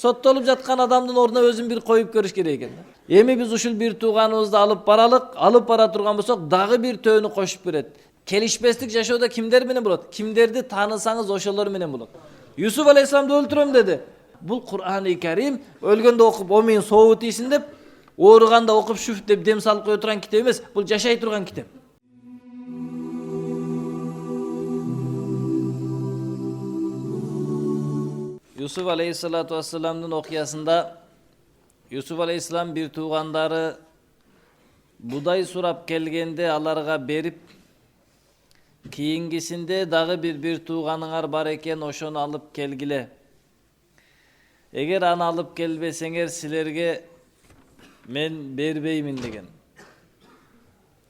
Соттолуп жаткан адамдын ордуна өзүн бир коюп көрүш керек экен да. Эми биз ушул бир тууганыбызды алып бара турган болсок, дагы бир төөнү кошуп берет. Келишпестик жашоодо кимдер менен болот? Кимдерди таанысаңыз ошолор менен болот. Юсуф алейхисаламды өлтүрөм деди. Бул Кур'ан-ы Карим өлгөндө окуп, "О мен сообут ийсин" деп, ооруганда окуп шүф деп дем салып кое турган китеп эмес. Бул жашай турган китеп. Юсуф алейхиссалату вассаламдын окуясында Юсуф алейхиссалам бир туугандары будай сурап келгенде аларга берип, кийингисинде дагы бир тууганыңар бар экен, ошону алып келгиле. Эгер аны алып келбесеңер, силерге мен бербеймин деген.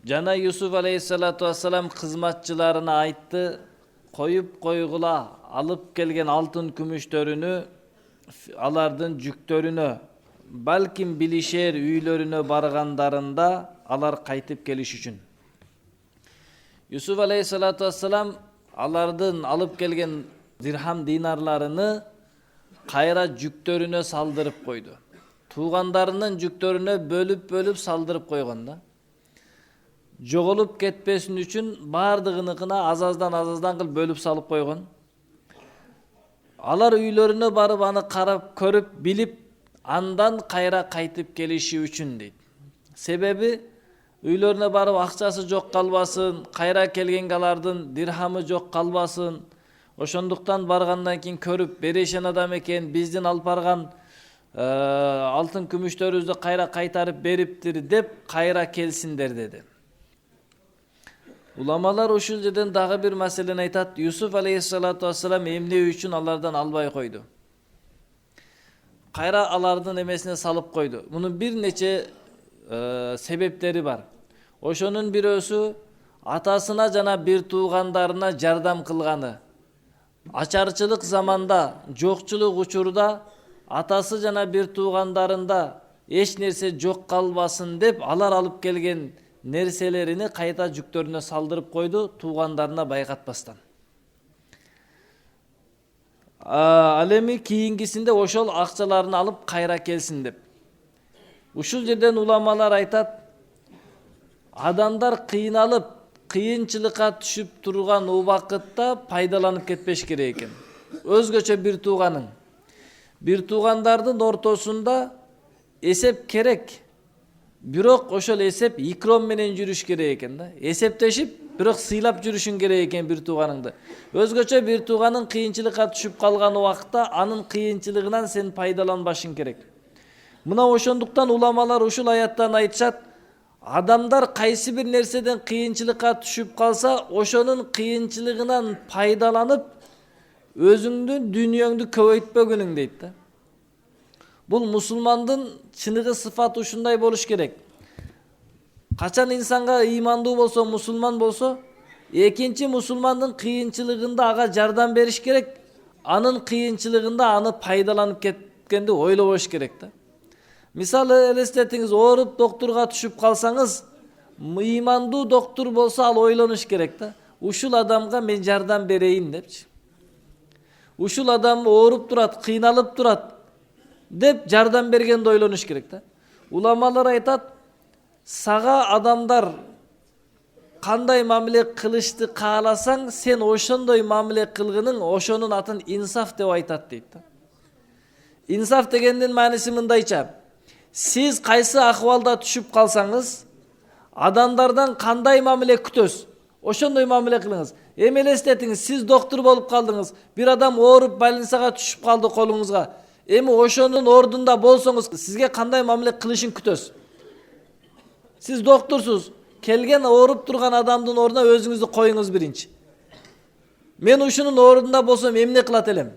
Жана Юсуф алейхиссалату вассалам кызматчыларына айтты, коюп койгула, алып келген алтын күмүштөрүнү алардын жүктөрүнө, балким билишер үйлөрүнө баргандарында алар кайтып келиш үчүн. Юсуф алейхиссалату вассалам алардын алып келген дирхам динарларыны кайра жүктөрүнө салдырып койду. Туугандарынын жүктөрүнө бөлүп салдырып койгон да. Жоголуп кетпесин үчүн бардыгыныкына азаздан кылып бөлүп салып койгон. Алар үйлөрүнө барып аны карап көрүп билип, андан кайра кайтып келиши үчүн дейт. Себеби үйлөрүнө барып акчасы жок калбасын, кайра келгенге алардын дирхамы жок калбасын. Ошондуктан баргандан кийин көрүп, берешен адам экен, биздин алып барган алтын күмүштөрүбүздү кайра кайтарып бериптир деп кайра келсиндер деди. Уламалар ушул жерден дагы бир маселени айтат. Юсуф алейхиссалату вассалам эмне үчүн алардан албай койду? Кайра алардын эмесине салып койду. Мунун бир нече себептери бар. Ошонун бирөөсү атасына жана бир туугандарына жардам кылганы. Ачарчылык заманда, жокчулук учурда атасы жана бир туугандарында эч нерсе жок калбасын деп алар алып келген нерселерини кайта жүктөрүнө салдырып койду, туугандарына байкатпастан. Ал эми кийингисинде ошол акчаларын алып кайра келсин деп. Ушул жерден уламалар айтат, адамдар кыйналып, кыйынчылыкка түшүп турган убакытта пайдаланып кетпеш керек экен. Өзгөчө бир туугандардын ортосунда эсеп керек. Бирок ошол эсеп икром менен жүрүш керек экен да. Эсептешип, бирок сыйлап жүрүшүң керек экен бир тууганыңды. Өзгөчө бир тууганың кыйынчылыкка түшүп калган убакта анын кыйынчылыгынан сен пайдаланбашың керек. Мына ошондуктан уламалар ушул аяттан айтышат, адамдар кайсы бир нерседен кыйынчылыкка түшүп калса, ошонун кыйынчылыгынан пайдаланып, өзүңдүн дүйнөңдү көбөйтпөгүнүң дейт да. Бул мусулмандын чыныгы сыфаты ушундай болуш керек. Качан инсанга ыймандуу болсо, мусулман болсо, экинчи мусулмандын кыйынчылыгында ага жардам бериш керек, анын кыйынчылыгында аны пайдаланып кеткенди ойлобош керек да. Мисалы элестетиңиз, ооруп доктурга түшүп калсаңыз, ыймандуу доктур болсо ал ойлонуш керек да. Ушул адамга мен жардам берейин депчи. Ушул адам ооруп турат, кыйналып турат деп жардам бергенди ойлонуш керек да. Уламалар айтат, сага адамдар кандай мамиле кылышты кааласаң, сен ошондой мамиле кылгының, ошонун атын инсаф деп айтат дейт да. Инсаф дегендин мааниси мындайча: сиз кайсы акыбалда түшүп калсаңыз, адамдардан кандай мамиле күтөсүз, ошондой мамиле кылыңыз. Эми элестетиңиз, сиз доктур болуп калдыңыз, бир адам ооруп больницага түшүп калды колуңузга. Эми ошонун ордунда болсоңуз, сизге кандай мамиле кылышын күтөсүз? Сиз доктурсуз, келген ооруп турган адамдын ордуна өзүңүздү коюңуз биринчи. Мен ушунун ордунда болсом эмне кылат элем?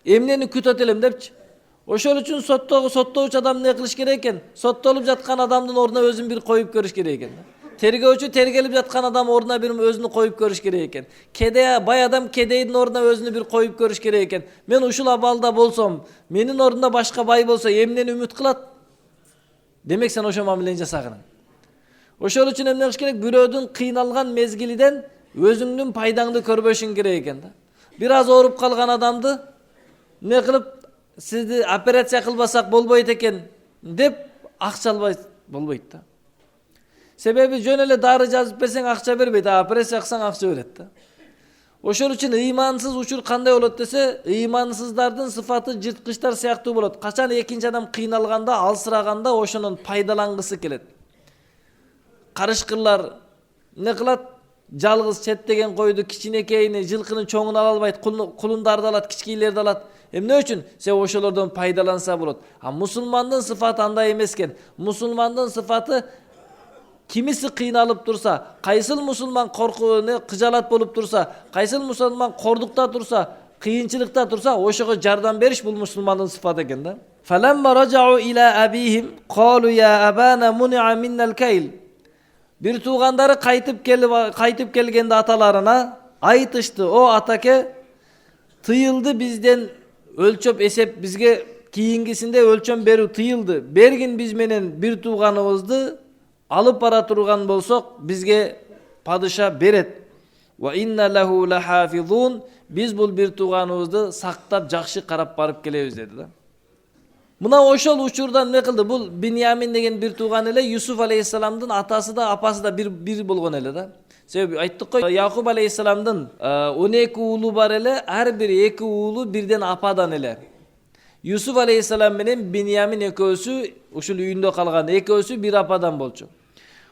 Эмнени күтөт элем депчи. Ошол үчүн соттоочу адам эмне кылыш керек экен? Соттолуп жаткан адамдын ордуна өзүн бир коюп көрүш керек экен. Тергөөчү тергелип жаткан адам ордуна бир өзүнү коюп көрүш керек экен. Бай адам кедейдин ордуна өзүнү бир коюп көрүш керек экен. Мен ушул абалда болсом, менин ордумда башка бай болсо эмнени үмүт кылат? Демек сен ошо мамилени жасагының. Ошол үчүн эмне кылыш керек? Бирөөдүн кыйналган мезгилиден өзүңдүн пайдаңды көрбөшүң керек экен да. Бир аз ооруп калган адамды ne kılıp sizni operatsiya kılbasak bolboyt eken dep akça alбай bolboyt da. Sebebi jön ele dары жазып берсең акча бербейт, operatsiya кылсаң акча берет да. Ошол үчүн ыймансыз учур кандай болот десе, ыймансыздардын сыфаты жырткычтар сыяктуу болот. Качан экинчи адам кыйналганда, алсыраганда ошонун пайдалангысы келет. Карышкырлар не кылат? Жалгыз четтеген койду кичинекейини, жылкынын чоңун ала албайт, кулундарды алат, кичкейлерди алат. Эмне үчүн? Се ошолордон пайдаланса болот. А мусулмандын сыфаты андай эмес экен. Мусулмандын сыфаты kimisi kıynalıp dursa, kayısıl musulman korkuğunu kıcalat bolup dursa, kayısıl musulman kordukta dursa, kıyınçılıkta dursa, oşoğa jardan beriş bu musulmanın sıfatı eken da. فَلَمَّا رَجَعُوا إِلَى أَبِيهِمْ قَالُوا يَا أَبَانَا مُنِعَ مِنَّ الْكَيْلِ Bir tuğanları kaytıp gelgende atalarına aytıştı. O atake tıyıldı bizden ölçöp esep bizge kiyingisinde ölçöm beru tıyıldı. Bergin biz menen bir tuğanımızdı alıp para turgan bolsok bizge padişa beret. Ve inna lehu lahafizun biz bul bir tuğanımızdı saktap jakşı karap barıp kelebиз dedi da. Muna oşol uçurdan ne kıldı? Bu Binyamin degen bir tuğan ele Yusuf aleyhisselamdın atası da apası da bir bolgon ele da. Sebebi ayttık koy Yakup aleyhisselamdın 12 uulu var ele her biri 2 uulu birden apadan ele. Yusuf aleyhisselam menen Binyamin ekөөsü uşul үйүндө kalgan ekөөsü bir apadan bolчu.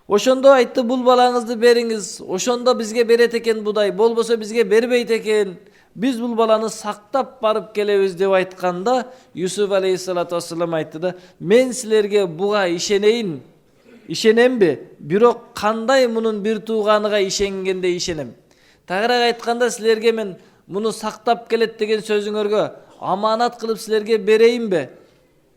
Oşondo aytты bul balаңызды бериңиz. Oşondo bizge beret eken buday, bolboso bizge berbeyt eken. Biz bul balаны saktap barıp kelebиз деп aytkanda Yusuf aleyhissalatu vesselam aytты da men sizlerge buga işeneyin. İşenembi? Birok kanday munun bir tuğanıga işengende işenem. Tagırak aytkanda sizlerge men munu saktap kelet degen sözüңөрgө amanat kılıp sizlerge bereyimbe?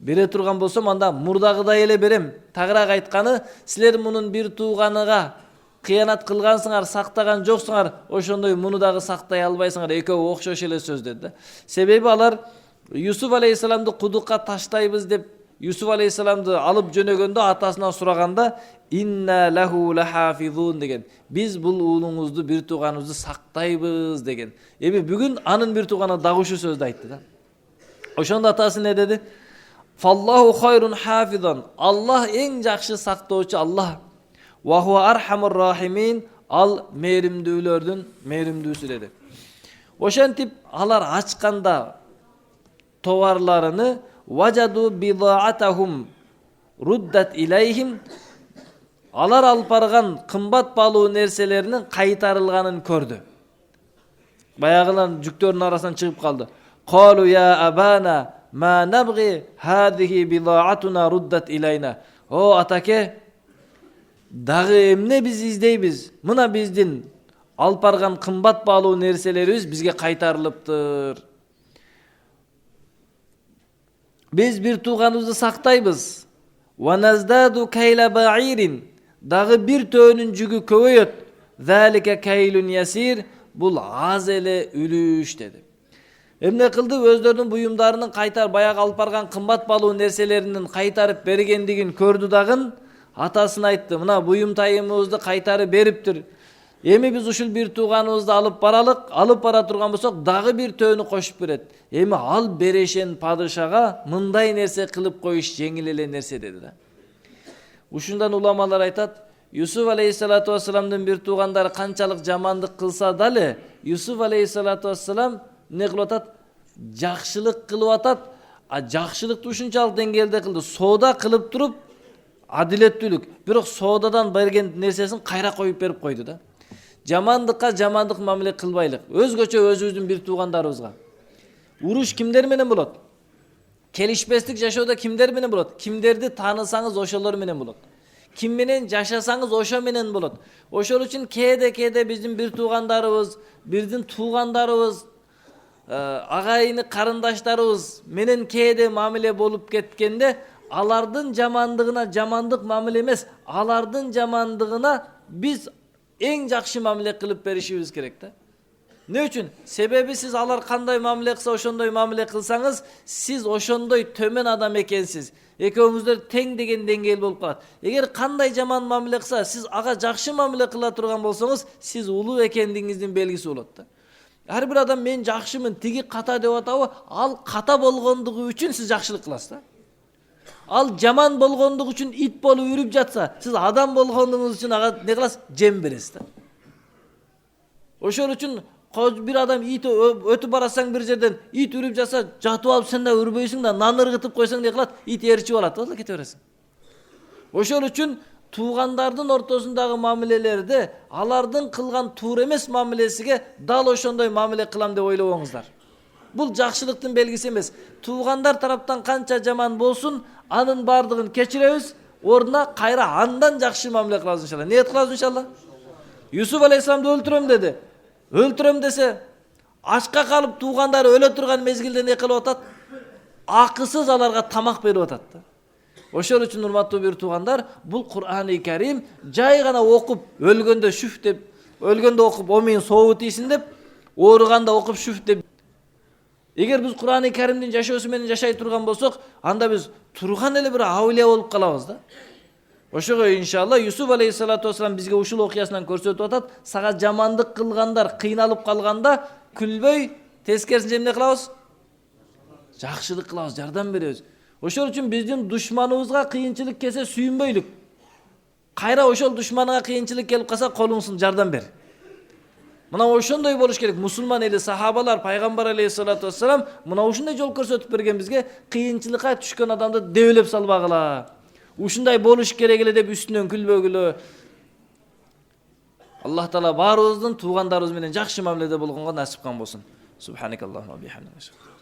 Бере турган болсом анда мурдагыдай эле берем. Тагыраак айтканы силер мунун bir туğаныга кыянат кылгансыңар, сактаган жоксуңар, ошондой муну дагы сактай албайсыңар. Экөө окшош эле сөз деди да. Себеби алар Юсуф алейхисаламды кудукка таштайбыз деп Юсуф алейхисаламды алып жөнөгөндө атасынан сураганда инна лаху лахафизун деген. Биз бул уулуңузду bir туğаныбызды сактайбыз деген. Эми бүгүн анын bir туğаны дагы ушу сөздү айтты да. Ошондо атасы не деди? Fallahu hayrun hafizan. Allah en jakşı saktooçu Allah. Wa huwa arhamur rahimin. Al merimdүүлөрдүн merimdүүsü dedi. Oşentip alar açkanda tovarlarını vajadu bidaatahum ruddat ilayhim. Alar alpargan kımbat balуу nerselerinin kaytarılganын kördü. Bayagılan жүктөрдүн arasынан çıkıp kaldı. Qalu ya abana ma nabghi hadihi bidaatuna ruddat ilayna. O atake dagı emne biz izdeybiz. Mına bizdin alpargan kımbat balуу nerselerimiz bizge kaytarılıptır. Biz bir tuğanımızı saktaybiz. Wa nazdadu kayla ba'irin. Dagı bir töөнүн жүgü köböйөt. Zalika kaylun yasir. Bul az ele ülüş dedi. Emne kıldı özlerinin buyumlarının kaytar bayağı alpargan kımbat balуу nerselerinin kaytarıp bergendigin kördü dagın atasına aytты. Mına buyum tayımızdı kaytarı beriptir. Emi biz uşul bir tuğanımızdı alıp baralık, alıp bara turgan bolsok dagı bir töөнү koşup beret. Emi al bereşen padişaga mınday nerse kılıp koyuş jеңил эле nerse dedi da. Uşundan ulamalar aytat. Yusuf aleyhissalatu vesselam'dın bir tuğandары kançalık jamandık kılsa dalı Yusuf aleyhissalatu vesselam ne kılıp jakşılık kılıp atat. Jakşılıkты ушунчалык деңгээлде кылды. Соода кылып туруп адилеттүүлүк. Бирок соодадан берген нерсесин кайра коюп берип койду да. Жамандыкка жамандык мамиле кылбайлык. Өзгөчө өзүбүздүн бир туугандарыбызга. Уруш кимдер менен болот? Келишпестик жашоодо кимдер менен болот? Кимдерди таанысаңыз ошолор менен болот. Ким менен жашасаңыз ошо менен болот. Ошол үчүн кээде биздин бир туугандарыбыз, биздин туугандарыбыз, агайыны карындаштарыбыз менен кээде мамиле болуп кеткенде алардын жамандыгына жамандык мамиле эмес, алардын жамандыгына биз эң жакшы мамиле кылып беришибиз керек да. Ne үчүн? Себеби siz алар кандай мамиле кылса ошондой мамиле кылсаңыз, siz ошондой төмөн адам экенсиз. Экөөңүздөр тең деген деңгээл болуп калат. Эгер кандай жаман мамиле кылса, siz ага жакшы мамиле кыла турган болсоңуз, siz улуу экендигиңиздин белгиси болот да. Ар бир адам мен жакшымын, тиги ката деп атабы, ал ката болгондугу үчүн сиз жакшылык кыласыз да. Ал жаман болгондугу үчүн ит болуп үрүп жатса, сиз адам болгондугуңуз үчүн ага не кыласыз? Жем бересиз да. Ошол үчүн бир адам ит өтүп барасаң бир жерден ит үрүп жатса, жатып алып сен да үрбөйсүң да, нан ыргытып койсоң не кылат? Ит ээрчип алат да, кете бересиң. Ошол үчүн туугандардын ортосундагы мамилелерди алардын кылган туура эмес мамилесиге дал ошондой мамиле кылам деп ойлобоңуздар. Бул жакшылыктын белгиси эмес. Туугандар тараптан канча жаман болсун, анын бардыгын кечиребиз, ордуна кайра андан жакшы мамиле кылабыз иншалла. Ниет кылабыз иншалла. Юсуф алейхисаламды өлтүрөм деди. Өлтүрөм десе, ачка калып туугандары өлө турган мезгилде не кылып атат? Акысыз аларга тамак берип атат да. Ошол үчүн урматтуу бир туугандар, бул Кур'ан-ы Карим жай гана окуп, өлгөндө шүф деп, өлгөндө окуп, омин сообу тийсин деп, ооруганда окуп шүф деп. Эгер биз Кур'ан-ы Каримдин жашоосу менен жашай турган болсок, анда биз турган эле бир аулия болуп калабыз да. Ошого иншалла Юсуф алейхиссалату вассалам бизге ушул окуясынан көрсөтүп атат, сага жамандык кылгандар кыйналып калганда күлбөй, тескерисинче эмне кылабыз? Жакшылык кылабыз, жардам беребиз. Ошол үчүн биздин душманыбызга кыйынчылык келсе сүйүнбөйлүк. Кайра ошол душманга кыйынчылык келип калса, колуңсын жардам бер. Мына ошондой болуш керек. Мусулман эли сахабалар, пайгамбар алейхиссалату вассалам мына ушундай жол көрсөтүп берген бизге, кыйынчылыкка түшкөн адамды дөөлөп салбагыла. Ушундай болуш керек эле деп үстүнөн күлбөгүлө. Аллах таала баарыбыздын туугандарыбыз менен жакшы мамиледе болгонго насип кылган болсун. Субханакаллаху ва бихамдика.